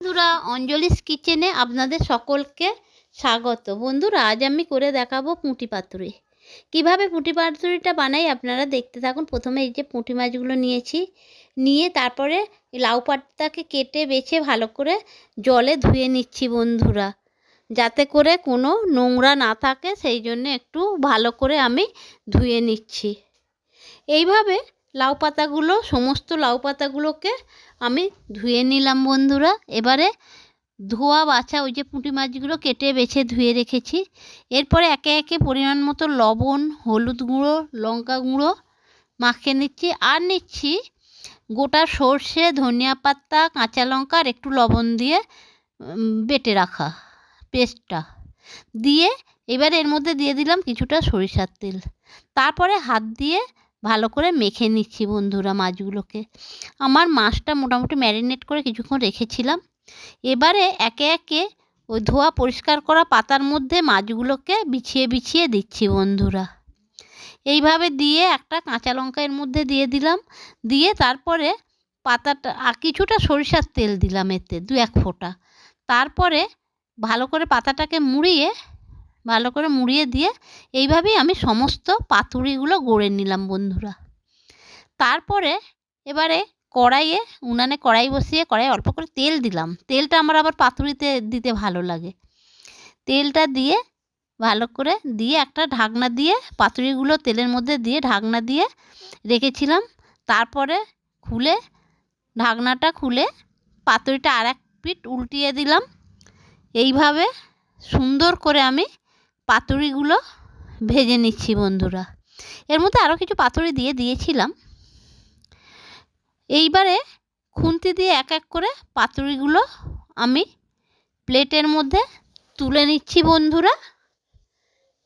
বন্ধুরা, অঞ্জলিস কিচেনে আপনাদের সকলকে স্বাগত। বন্ধুরা, আজ আমি করে দেখাবো পুঁটি পাতুরি। কিভাবে পুঁটি পাতুরিটা বানাই আপনারা দেখতে থাকুন। প্রথমে এই যে পুঁটি মাছগুলো নিয়ে তারপরে লাউ পাতাটাকে কেটে বেছে ভালো করে জলে ধুয়ে নিচ্ছি বন্ধুরা, যাতে করে কোনো নোংরা না থাকে, সেই জন্য একটু ভালো করে আমি ধুয়ে নিচ্ছি। এইভাবে সমস্ত লাউ পাতাগুলোকে আমি ধুয়ে নিলাম বন্ধুরা। এবারে ধোয়া বাছা ওই যে পুঁটি মাছগুলো কেটে বেছে ধুয়ে রেখেছি। এরপরে একে একে পরিমাণ মতো লবণ, হলুদ গুঁড়ো, লঙ্কা গুঁড়ো মাখিয়ে নিচ্ছি। আর নিচ্ছি গোটা সর্ষে, ধনিয়া পাতা, কাঁচা লঙ্কা আর একটু লবণ দিয়ে বেটে রাখা পেস্টটা দিয়ে এবারে এর মধ্যে দিয়ে দিলাম কিছুটা সরিষার তেল। তারপরে হাত দিয়ে ভালো করে মেখে নিচ্ছি বন্ধুরা মাছগুলোকে। আমার মাছটা মোটামুটি ম্যারিনেট করে কিছুক্ষণ রেখেছিলাম। এবারে একে একে ওই ধোয়া পরিষ্কার করা পাতার মধ্যে মাছগুলোকে বিছিয়ে দিচ্ছি বন্ধুরা। এইভাবে দিয়ে একটা কাঁচা লঙ্কা এর মধ্যে দিয়ে দিলাম। দিয়ে তারপরে পাতাটা কিছুটা সরিষার তেল দিলাম এতে 2-1 ফোঁটা। তারপরে ভালো করে পাতাটাকে মুড়িয়ে দিয়ে এইভাবেই আমি সমস্ত পাতুরিগুলো গড়ে নিলাম বন্ধুরা। তারপরে এবারে উনানে কড়াই বসিয়ে কড়াইয়ে অল্প করে তেল দিলাম। তেলটা আমার আবার পাতুরিতে দিতে ভালো লাগে। তেলটা দিয়ে ভালো করে দিয়ে একটা ঢাকনা দিয়ে পাতুরিগুলো তেলের মধ্যে দিয়ে ঢাকনা দিয়ে রেখেছিলাম। তারপরে ঢাকনাটা খুলে পাতুরিটা আরেক পিঠ উল্টিয়ে দিলাম। এইভাবে সুন্দর করে আমি পাতুরিগুলো ভেজে নিচ্ছি বন্ধুরা। এর মধ্যে আরও কিছু পাতুরি দিয়েছিলাম। এইবারে খুন্তি দিয়ে এক এক করে পাতুরিগুলো আমি প্লেটের মধ্যে তুলে নিচ্ছি বন্ধুরা।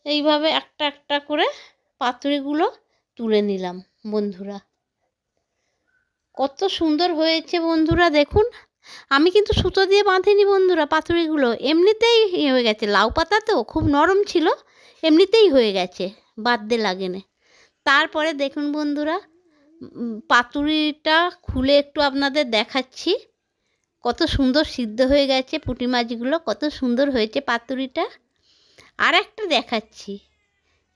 এইভাবে একটা একটা করে পাতুরিগুলো তুলে নিলাম বন্ধুরা। কত সুন্দর হয়েছে বন্ধুরা দেখুন। আমি কিন্তু সুতো দিয়ে বাঁধিনি বন্ধুরা পাতুরিগুলো, এমনিতেই হয়ে গেছে। লাউ পাতা তো খুব নরম ছিল, এমনিতেই হয়ে গেছে, বাঁধতে লাগেনি। তারপরে দেখুন বন্ধুরা, পাতুরিটা খুলে একটু আপনাদের দেখাচ্ছি। কত সুন্দর সিদ্ধ হয়ে গেছে পুঁটি মাছগুলো, কত সুন্দর হয়েছে পাতুরিটা। আর একটা দেখাচ্ছি,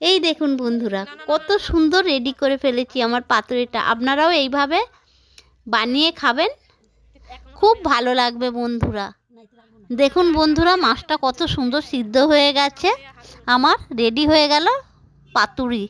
এই দেখুন বন্ধুরা, কত সুন্দর রেডি করে ফেলেছি আমার পাতুরিটা। আপনারাও এইভাবে বানিয়ে খাবেন, খুব ভালো লাগবে বন্ধুরা। দেখুন বন্ধুরা, মাছটা কত সুন্দর সিদ্ধ হয়ে গেছে। আমার রেডি হয়ে গেল পাতুরি।